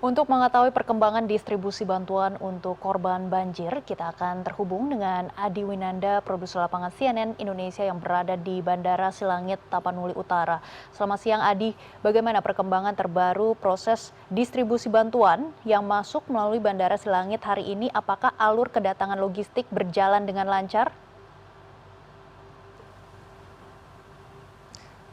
Untuk mengetahui perkembangan distribusi bantuan untuk korban banjir, kita akan terhubung dengan Adi Winanda, produser lapangan CNN Indonesia yang berada di Bandara Silangit, Tapanuli Utara. Selamat siang Adi, bagaimana perkembangan terbaru proses distribusi bantuan yang masuk melalui Bandara Silangit hari ini? Apakah alur kedatangan logistik berjalan dengan lancar?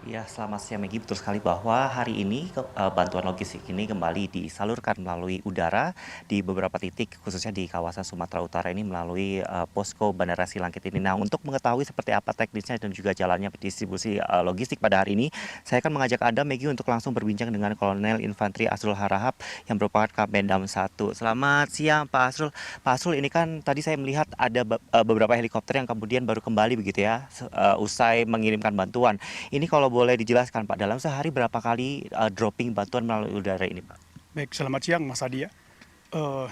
Ya, selamat siang Maggie. Betul sekali bahwa hari ini bantuan logistik ini kembali disalurkan melalui udara di beberapa titik, khususnya di kawasan Sumatera Utara ini melalui posko Bandara Silangit ini. Nah, untuk mengetahui seperti apa teknisnya dan juga jalannya distribusi logistik pada hari ini, saya akan mengajak Anda, Maggie, untuk langsung berbincang dengan Kolonel Infantri Asrul Harahap yang merupakan Kapendam 1. Selamat siang, Pak Asrul. Pak Asrul, ini kan tadi saya melihat ada beberapa helikopter yang kemudian baru kembali begitu ya, usai mengirimkan bantuan. Ini kalau boleh dijelaskan Pak, dalam sehari berapa kali dropping bantuan melalui udara ini Pak? Baik, selamat siang Mas Adi ya.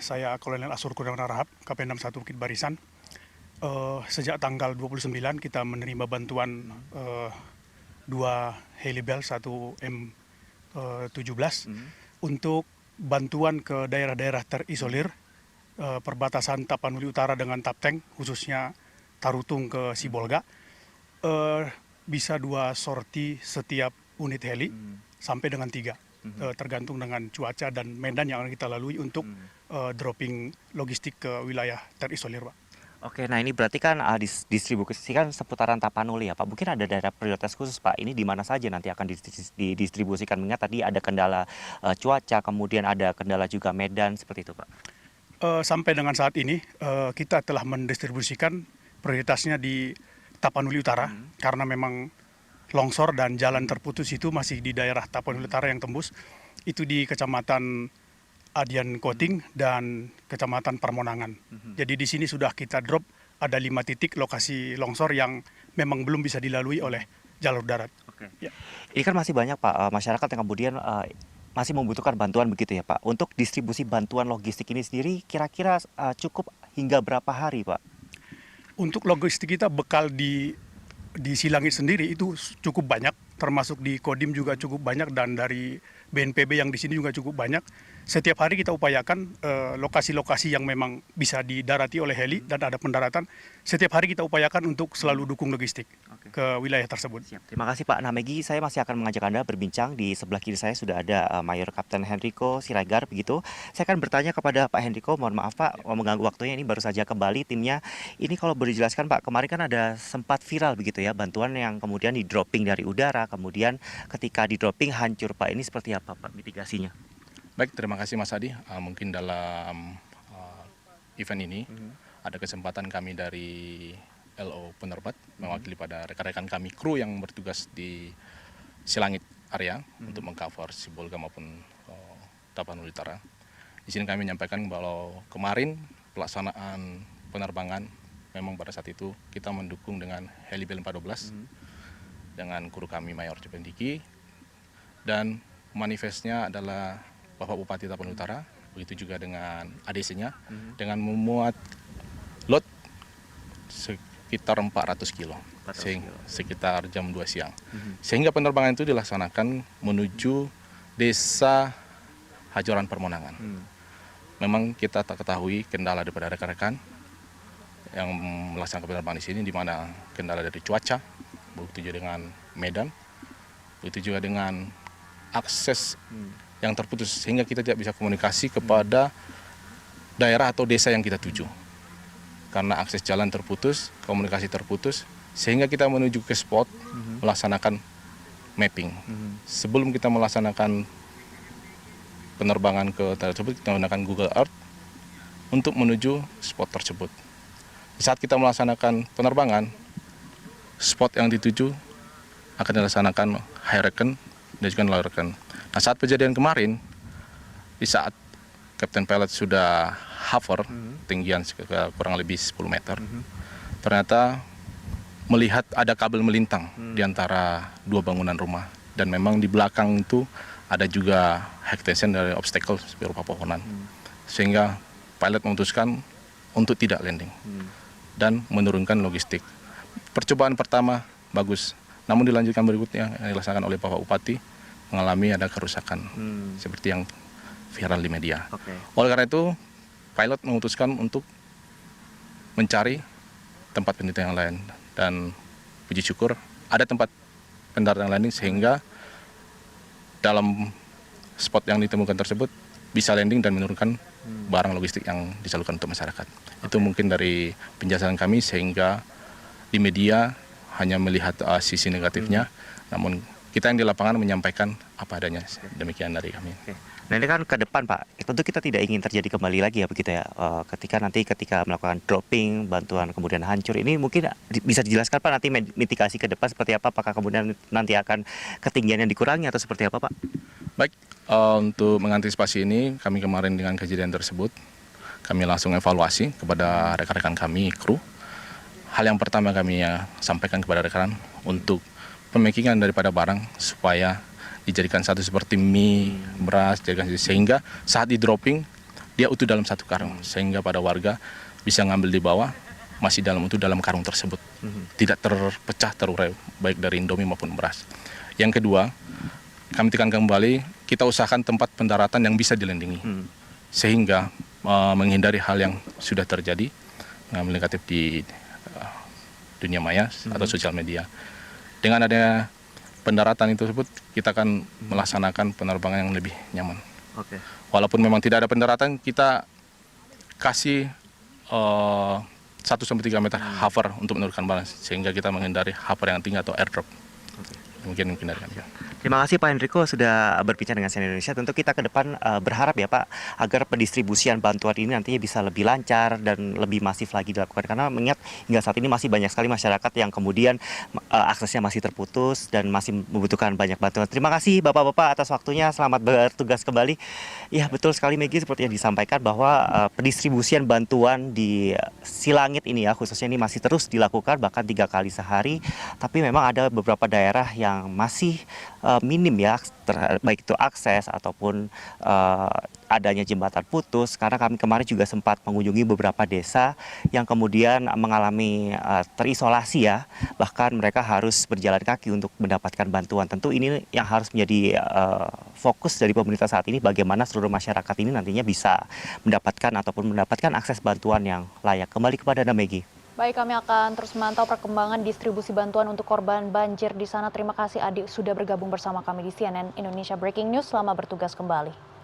Saya Kolonel Asrul Harahap, Kapendam 1 Bukit Barisan. Sejak tanggal 29 kita menerima bantuan 2 helibel, 1 M17 untuk bantuan ke daerah-daerah terisolir perbatasan Tapanuli Utara dengan Tapteng, khususnya Tarutung ke Sibolga. Bisa 2 sorti setiap unit heli sampai dengan 3, tergantung dengan cuaca dan medan yang akan kita lalui untuk dropping logistik ke wilayah terisolir, Pak. Oke, nah ini berarti kan distribusikan seputaran Tapanuli ya Pak. Mungkin ada daerah prioritas khusus Pak. Ini di mana saja nanti akan didistribusikan? Mengingat tadi ada kendala cuaca, kemudian ada kendala juga medan, seperti itu Pak. Sampai dengan saat ini kita telah mendistribusikan prioritasnya di Tapanuli Utara karena memang longsor dan jalan terputus itu masih di daerah Tapanuli Utara yang tembus. Itu di Kecamatan Adian Koting dan Kecamatan Permonangan. Jadi di sini sudah kita drop ada 5 titik lokasi longsor yang memang belum bisa dilalui oleh jalur darat. Oke. Ya. Ini kan masih banyak Pak masyarakat yang kemudian masih membutuhkan bantuan begitu ya Pak. Untuk distribusi bantuan logistik ini sendiri kira-kira cukup hingga berapa hari Pak? Untuk logistik kita bekal di Silangit sendiri itu cukup banyak, termasuk di Kodim juga cukup banyak dan dari BNPB yang di sini juga cukup banyak. Setiap hari kita upayakan lokasi-lokasi yang memang bisa didarati oleh heli dan ada pendaratan. Setiap hari kita upayakan untuk selalu dukung logistik ke wilayah tersebut. Siap. Terima kasih Pak. Nah Maggie, saya masih akan mengajak Anda berbincang. Di sebelah kiri saya sudah ada Mayor Kapten Henrico Siregar begitu. Saya akan bertanya kepada Pak Henrico, mohon maaf Pak mengganggu waktunya, ini baru saja kembali timnya. Ini kalau boleh dijelaskan Pak, kemarin kan ada sempat viral begitu ya bantuan yang kemudian di dropping dari udara, kemudian ketika di dropping hancur Pak. Ini seperti apa Pak mitigasinya? Baik, terima kasih Mas Adi. Mungkin dalam event ini ada kesempatan kami dari LO Penerbat mewakili pada rekan-rekan kami kru yang bertugas di Silangit area untuk mengcover Sibolga maupun Tapanuli Utara. Di sini kami menyampaikan bahwa kemarin pelaksanaan penerbangan memang pada saat itu kita mendukung dengan Helibel 412 dengan kru kami Mayor Jependiki, dan manifestnya adalah Bapak Bupati Tapanuli Utara, begitu juga dengan ADC-nya, dengan memuat lot sekitar 400 kilo, sekitar jam 2 siang. Sehingga penerbangan itu dilaksanakan menuju desa Hajoran Permonangan. Memang kita tak ketahui kendala daripada rekan-rekan yang melaksanakan penerbangan di sini, di mana kendala dari cuaca, begitu juga dengan medan, begitu juga dengan akses yang terputus, sehingga kita tidak bisa komunikasi kepada daerah atau desa yang kita tuju. Karena akses jalan terputus, komunikasi terputus, sehingga kita menuju ke spot melaksanakan mapping. Sebelum kita melaksanakan penerbangan ke tersebut, kita menggunakan Google Earth untuk menuju spot tersebut. Di saat kita melaksanakan penerbangan, spot yang dituju akan dilaksanakan high recon dan juga low recon. Nah, saat kejadian kemarin, di saat Kapten Pilot sudah hover, tinggian kurang lebih 10 meter, ternyata melihat ada kabel melintang di antara 2 bangunan rumah. Dan memang di belakang itu ada juga high tension dari obstacle berupa pohonan. Sehingga pilot memutuskan untuk tidak landing dan menurunkan logistik. Percobaan pertama bagus, namun dilanjutkan berikutnya yang dilaksanakan oleh Bapak Bupati mengalami ada kerusakan seperti yang viral di media. Oke. Oleh karena itu, pilot memutuskan untuk mencari tempat penelitian yang lain. Dan puji syukur ada tempat pendaratan landing sehingga dalam spot yang ditemukan tersebut bisa landing dan menurunkan barang logistik yang disalurkan untuk masyarakat. Itu mungkin dari penjelasan kami sehingga di media hanya melihat sisi negatifnya, namun kita yang di lapangan menyampaikan apa adanya. Demikian dari kami. Oke. Nah ini kan ke depan Pak, tentu kita tidak ingin terjadi kembali lagi ya begitu ya, ketika melakukan dropping, bantuan kemudian hancur, ini mungkin bisa dijelaskan Pak nanti mitigasi ke depan seperti apa, apakah kemudian nanti akan ketinggian yang dikurangi atau seperti apa Pak? Baik, untuk mengantisipasi ini kami kemarin dengan kejadian tersebut, kami langsung evaluasi kepada rekan-rekan kami, kru. Hal yang pertama kami sampaikan kepada rekan untuk pemakingan daripada barang supaya dijadikan satu seperti mie, beras, sehingga saat di dropping dia utuh dalam satu karung, sehingga pada warga bisa ngambil di bawah masih utuh dalam karung tersebut, tidak terpecah terurai baik dari Indomie maupun beras. Yang kedua, kami tekankan kembali kita usahakan tempat pendaratan yang bisa dilandingi, sehingga menghindari hal yang sudah terjadi negatif di dunia maya atau sosial media. Dengan adanya pendaratan itu tersebut, kita akan melaksanakan penerbangan yang lebih nyaman. Oke. Walaupun memang tidak ada pendaratan, kita kasih 1-3 meter hover untuk menurunkan barang, sehingga kita menghindari hover yang tinggi atau airdrop. Mungkin dari kami. Terima kasih Pak Hendriko sudah berbincang dengan CNN Indonesia. Tentu kita ke depan berharap ya Pak agar pendistribusian bantuan ini nantinya bisa lebih lancar dan lebih masif lagi dilakukan, karena mengingat hingga saat ini masih banyak sekali masyarakat yang kemudian aksesnya masih terputus dan masih membutuhkan banyak bantuan. Terima kasih Bapak-bapak atas waktunya, selamat bertugas kembali. Ya betul sekali Maggie, seperti yang disampaikan bahwa pendistribusian bantuan di Silangit ini ya khususnya ini masih terus dilakukan bahkan 3 kali sehari, tapi memang ada beberapa daerah yang masih minim ya, baik itu akses ataupun adanya jembatan putus, karena kami kemarin juga sempat mengunjungi beberapa desa yang kemudian mengalami terisolasi ya, bahkan mereka harus berjalan kaki untuk mendapatkan bantuan. Tentu ini yang harus menjadi fokus dari pemerintah saat ini, bagaimana seluruh masyarakat ini nantinya bisa mendapatkan akses bantuan yang layak. Kembali kepada Anda Maggie. Baik, kami akan terus memantau perkembangan distribusi bantuan untuk korban banjir di sana. Terima kasih Adi sudah bergabung bersama kami di CNN Indonesia Breaking News. Selamat bertugas kembali.